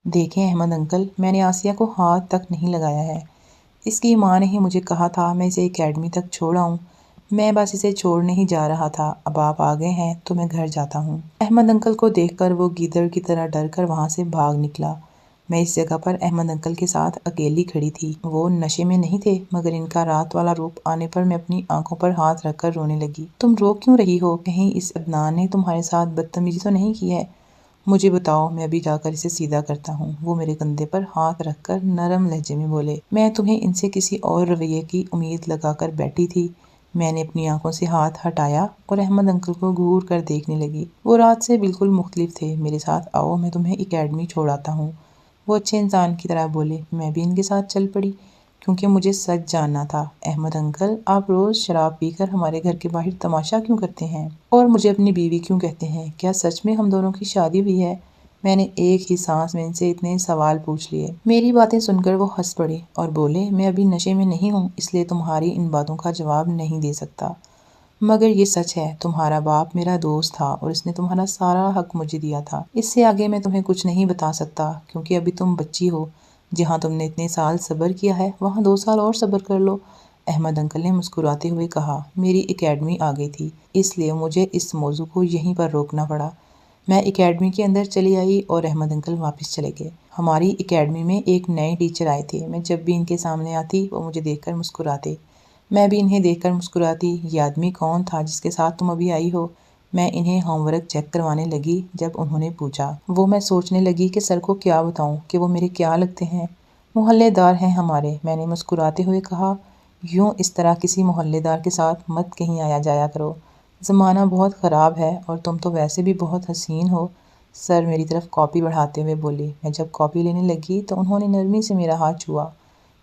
دیکھیں احمد انکل، میں نے آسیہ کو ہاتھ تک نہیں لگایا ہے۔ اس کی ماں نے ہی مجھے کہا تھا میں اسے اکیڈمی تک چھوڑ آؤں۔ میں بس اسے چھوڑنے ہی جا رہا تھا۔ اب آپ آ گئے ہیں تو میں گھر جاتا ہوں۔ احمد انکل کو دیکھ کر وہ گیدڑ کی طرح ڈر کر وہاں سے بھاگ نکلا۔ میں اس جگہ پر احمد انکل کے ساتھ اکیلی کھڑی تھی۔ وہ نشے میں نہیں تھے، مگر ان کا رات والا روپ آنے پر میں اپنی آنکھوں پر ہاتھ رکھ کر رونے لگی۔ تم رو کیوں رہی ہو؟ کہیں اس عدنان نے تمہارے ساتھ بدتمیزی تو نہیں کی ہے؟ مجھے بتاؤ، میں ابھی جا کر اسے سیدھا کرتا ہوں۔ وہ میرے کندھے پر ہاتھ رکھ کر نرم لہجے میں بولے۔ میں تمہیں ان سے کسی اور رویے کی امید لگا کر بیٹھی تھی۔ میں نے اپنی آنکھوں سے ہاتھ ہٹایا اور احمد انکل کو گھور کر دیکھنے لگی۔ وہ رات سے بالکل مختلف تھے۔ میرے ساتھ آؤ، میں تمہیں اکیڈمی چھوڑ آتا ہوں، وہ اچھے انسان کی طرح بولے۔ میں بھی ان کے ساتھ چل پڑی کیونکہ مجھے سچ جاننا تھا۔ احمد انکل، آپ روز شراب پی کر ہمارے گھر کے باہر تماشا کیوں کرتے ہیں اور مجھے اپنی بیوی کیوں کہتے ہیں؟ کیا سچ میں ہم دونوں کی شادی ہوئی ہے؟ میں نے ایک ہی سانس میں ان سے اتنے سوال پوچھ لیے۔ میری باتیں سن کر وہ ہنس پڑے اور بولے، میں ابھی نشے میں نہیں ہوں، اس لیے تمہاری ان باتوں کا جواب نہیں دے سکتا، مگر یہ سچ ہے، تمہارا باپ میرا دوست تھا اور اس نے تمہارا سارا حق مجھے دیا تھا۔ اس سے آگے میں تمہیں کچھ نہیں بتا سکتا کیونکہ ابھی تم بچی ہو۔ جہاں تم نے اتنے سال صبر کیا ہے وہاں 2 سال اور صبر کر لو۔ احمد انکل نے مسکراتے ہوئے کہا۔ میری اکیڈمی آ گئی تھی، اس لیے مجھے اس موضوع کو یہیں پر روکنا پڑا۔ میں اکیڈمی کے اندر چلی آئی اور احمد انکل واپس چلے گئے۔ ہماری اکیڈمی میں ایک نئے ٹیچر آئے تھے۔ میں جب بھی ان کے سامنے آتی وہ مجھے دیکھ کر مسکراتے، میں بھی انہیں دیکھ کر مسکراتی۔ یہ آدمی کون تھا جس کے ساتھ تم ابھی آئی ہو؟ میں انہیں ہوم ورک چیک کروانے لگی جب انہوں نے پوچھا۔ میں سوچنے لگی کہ سر کو کیا بتاؤں کہ وہ میرے کیا لگتے ہیں۔ محلے دار ہیں ہمارے، میں نے مسکراتے ہوئے کہا۔ یوں اس طرح کسی محلے دار کے ساتھ مت کہیں آیا جایا کرو، زمانہ بہت خراب ہے اور تم تو ویسے بھی بہت حسین ہو۔ سر میری طرف کاپی بڑھاتے ہوئے بولے۔ میں جب کاپی لینے لگی تو انہوں نے نرمی سے میرا ہاتھ چھوا۔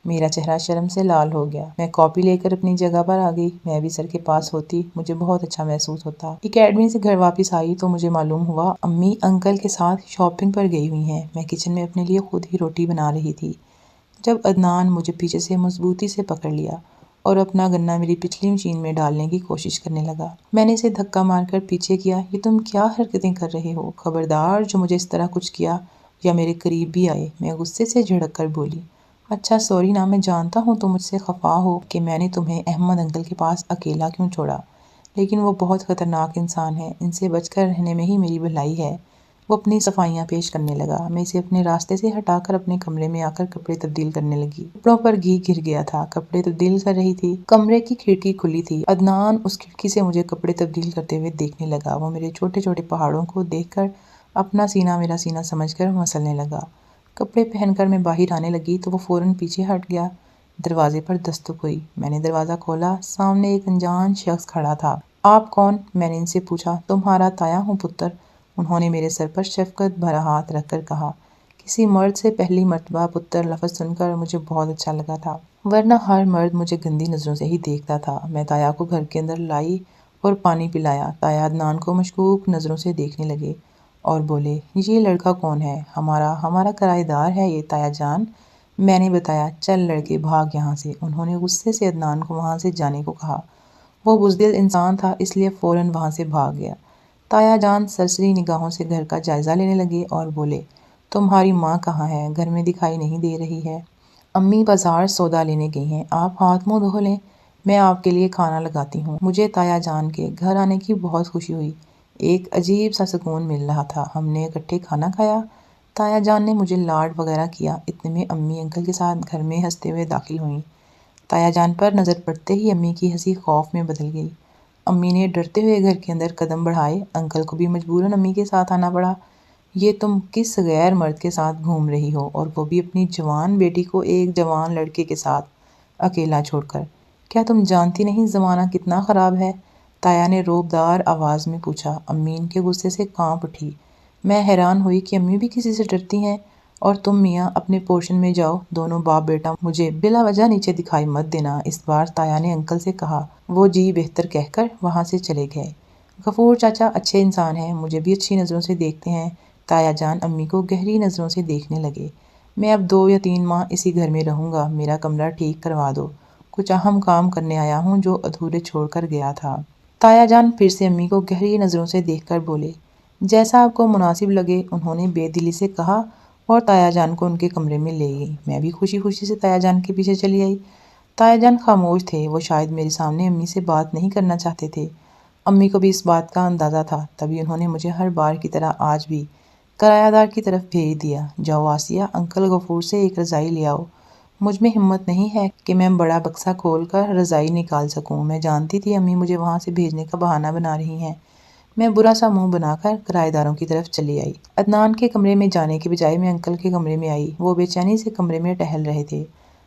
میرا چہرہ شرم سے لال ہو گیا۔ میں کاپی لے کر اپنی جگہ پر آ گئی۔ میں بھی سر کے پاس ہوتی مجھے بہت اچھا محسوس ہوتا۔ اکیڈمی سے گھر واپس آئی تو مجھے معلوم ہوا امی انکل کے ساتھ شاپنگ پر گئی ہوئی ہیں۔ میں کچن میں اپنے لیے خود ہی روٹی بنا رہی تھی جب عدنان مجھے پیچھے سے مضبوطی سے پکڑ لیا اور اپنا گنا میری پچھلی مشین میں ڈالنے کی کوشش کرنے لگا۔ میں نے اسے دھکا مار کر پیچھے کیا۔ یہ تم کیا حرکتیں کر رہے ہو؟ خبردار جو مجھے اس طرح کچھ کیا یا میرے قریب بھی آئے۔ میں غصے سے جھڑک کر بولی۔ اچھا سوری نا، میں جانتا ہوں تم مجھ سے خفا ہو کہ میں نے تمہیں احمد انکل کے پاس اکیلا کیوں چھوڑا، لیکن وہ بہت خطرناک انسان ہے، ان سے بچ کر رہنے میں ہی میری بھلائی ہے۔ وہ اپنی صفائیاں پیش کرنے لگا۔ میں اسے اپنے راستے سے ہٹا کر اپنے کمرے میں آ کر کپڑے تبدیل کرنے لگی۔ کپڑوں پر گھی گر گیا تھا، کپڑے تبدیل کر رہی تھی۔ کمرے کی کھڑکی کھلی تھی۔ عدنان اس کھڑکی سے مجھے کپڑے تبدیل کرتے ہوئے دیکھنے لگا۔ وہ میرے چھوٹے چھوٹے پہاڑوں کو دیکھ کر اپنا سینہ میرا سینہ سمجھ کر مسلنے لگا۔ کپڑے پہن کر میں باہر آنے لگی تو وہ فوراً پیچھے ہٹ گیا۔ دروازے پر دستک ہوئی۔ میں نے دروازہ کھولا۔ سامنے ایک انجان شخص کھڑا تھا۔ آپ کون؟ میں نے ان سے پوچھا۔ تمہارا تایا ہوں پتر، انہوں نے میرے سر پر شفقت بھرا ہاتھ رکھ کر کہا۔ کسی مرد سے پہلی مرتبہ پتر لفظ سن کر مجھے بہت اچھا لگا تھا، ورنہ ہر مرد مجھے گندی نظروں سے ہی دیکھتا تھا۔ میں تایا کو گھر کے اندر لائی اور پانی پلایا۔ تایا عدنان کو مشکوک نظروں سے دیکھنے لگے اور بولے، یہ لڑکا کون ہے؟ ہمارا کرایہ دار ہے یہ تایا جان، میں نے بتایا۔ چل لڑکے بھاگ یہاں سے، انہوں نے غصے سے عدنان کو وہاں سے جانے کو کہا۔ وہ بزدل انسان تھا اس لیے فوراً وہاں سے بھاگ گیا۔ تایا جان سرسری نگاہوں سے گھر کا جائزہ لینے لگے اور بولے، تمہاری ماں کہاں ہے؟ گھر میں دکھائی نہیں دے رہی ہے۔ امی بازار سودا لینے گئی ہیں، آپ ہاتھ منہ دھو لیں، میں آپ کے لیے کھانا لگاتی ہوں۔ مجھے تایا جان کے گھر آنے کی بہت خوشی ہوئی، ایک عجیب سا سکون مل رہا تھا۔ ہم نے اکٹھے کھانا کھایا، تایا جان نے مجھے لاڈ وغیرہ کیا۔ اتنے میں امی انکل کے ساتھ گھر میں ہنستے ہوئے داخل ہوئیں۔ تایا جان پر نظر پڑتے ہی امی کی ہنسی خوف میں بدل گئی۔ امی نے ڈرتے ہوئے گھر کے اندر قدم بڑھائے۔ انکل کو بھی مجبوراً امی کے ساتھ آنا پڑا۔ یہ تم کس غیر مرد کے ساتھ گھوم رہی ہو اور وہ بھی اپنی جوان بیٹی کو ایک جوان لڑکے کے ساتھ اکیلا چھوڑ کر؟ کیا تم جانتی نہیں زمانہ کتنا خراب ہے؟ تایا نے روبدار آواز میں پوچھا۔ امی ان کے غصے سے کانپ اٹھی۔ میں حیران ہوئی کہ امی بھی کسی سے ڈرتی ہیں۔ اور تم میاں اپنے پورشن میں جاؤ، دونوں باپ بیٹا مجھے بلا وجہ نیچے دکھائی مت دینا، اس بار تایا نے انکل سے کہا۔ وہ جی بہتر کہہ کر وہاں سے چلے گئے۔ غفور چاچا اچھے انسان ہیں، مجھے بھی اچھی نظروں سے دیکھتے ہیں۔ تایا جان امی کو گہری نظروں سے دیکھنے لگے۔ میں اب 2 یا 3 ماہ اسی گھر میں رہوں گا، میرا کمرہ ٹھیک کروا دو، کچھ اہم کام کرنے آیا ہوں جو ادھورے چھوڑ کر گیا تھا۔ تایا جان پھر سے امی کو گہری نظروں سے دیکھ کر بولے، جیسا آپ کو مناسب لگے، انہوں نے بے دلی سے کہا اور تایا جان کو ان کے کمرے میں لے گئی۔ میں بھی خوشی خوشی سے تایا جان کے پیچھے چلی آئی۔ تایا جان خاموش تھے، وہ شاید میرے سامنے امی سے بات نہیں کرنا چاہتے تھے۔ امی کو بھی اس بات کا اندازہ تھا، تبھی انہوں نے مجھے ہر بار کی طرح آج بھی کرایہ دار کی طرف بھیج دیا۔ جاؤ آسیہ، انکل غفور سے ایک رضائی لے آؤ۔ مجھ میں ہمت نہیں ہے کہ میں بڑا بکسا کھول کر رضائی نکال سکوں۔ میں جانتی تھی امی مجھے وہاں سے بھیجنے کا بہانہ بنا رہی ہیں۔ میں برا سا منہ بنا کر کرایہ داروں کی طرف چلی آئی۔ عدنان کے کمرے میں جانے کے بجائے میں انکل کے کمرے میں آئی۔ وہ بے چینی سے کمرے میں ٹہل رہے تھے۔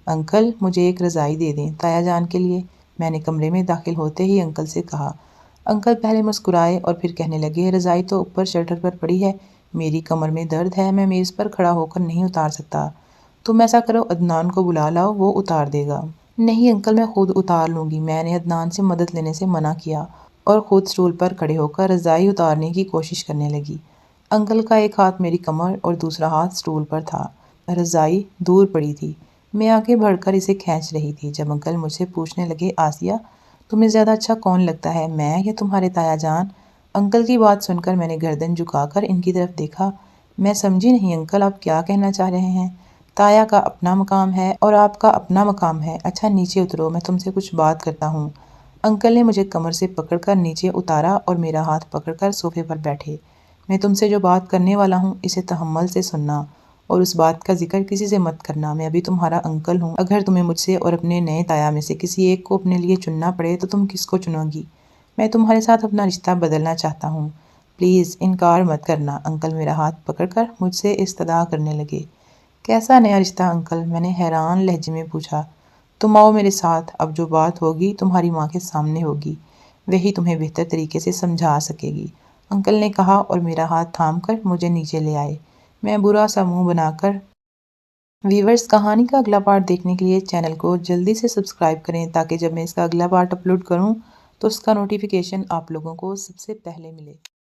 انکل، مجھے ایک رضائی دے دیں تایا جان کے لیے، میں نے کمرے میں داخل ہوتے ہی انکل سے کہا۔ انکل پہلے مسکرائے اور پھر کہنے لگے، رضائی تو اوپر شٹر پر پڑی ہے، میری کمر میں درد ہے، میں میز پر کھڑا ہو کر نہیں اتار سکتا۔ تم ایسا کرو، عدنان کو بلا لاؤ، وہ اتار دے گا۔ نہیں انکل، میں خود اتار لوں گی۔ میں نے عدنان سے مدد لینے سے منع کیا اور خود سٹول پر کھڑے ہو کر رضائی اتارنے کی کوشش کرنے لگی۔ انکل کا ایک ہاتھ میری کمر اور دوسرا ہاتھ سٹول پر تھا۔ رضائی دور پڑی تھی، میں آگے بڑھ کر اسے کھینچ رہی تھی جب انکل مجھ سے پوچھنے لگے، آسیہ تمہیں زیادہ اچھا کون لگتا ہے، میں یا تمہارے تایا جان؟ انکل کی بات سن کر میں نے گردن جھکا کر ان کی طرف دیکھا۔ میں سمجھی نہیں انکل، آپ کیا کہنا چاہ رہے ہیں؟ تایا کا اپنا مقام ہے اور آپ کا اپنا مقام ہے۔ اچھا نیچے اترو، میں تم سے کچھ بات کرتا ہوں۔ انکل نے مجھے کمر سے پکڑ کر نیچے اتارا اور میرا ہاتھ پکڑ کر صوفے پر بیٹھے۔ میں تم سے جو بات کرنے والا ہوں اسے تحمل سے سننا اور اس بات کا ذکر کسی سے مت کرنا۔ میں ابھی تمہارا انکل ہوں، اگر تمہیں مجھ سے اور اپنے نئے تایا میں سے کسی ایک کو اپنے لیے چننا پڑے تو تم کس کو چنو گی؟ میں تمہارے ساتھ اپنا رشتہ بدلنا چاہتا ہوں، پلیز انکار مت کرنا۔ انکل میرا ہاتھ پکڑ کر مجھ سے استدعا کرنے لگے۔ کیسا نیا رشتہ انکل؟ میں نے حیران لہجے میں پوچھا۔ تم آؤ میرے ساتھ، اب جو بات ہوگی تمہاری ماں کے سامنے ہوگی، وہی تمہیں بہتر طریقے سے سمجھا سکے گی، انکل نے کہا اور میرا ہاتھ تھام کر مجھے نیچے لے آئے۔ میں برا سا منہ بنا کر ویورز، کہانی کا اگلا پارٹ دیکھنے کے لیے چینل کو جلدی سے سبسکرائب کریں تاکہ جب میں اس کا اگلا پارٹ اپلوڈ کروں تو اس کا نوٹیفیکیشن آپ لوگوں کو سب سے پہلے ملے۔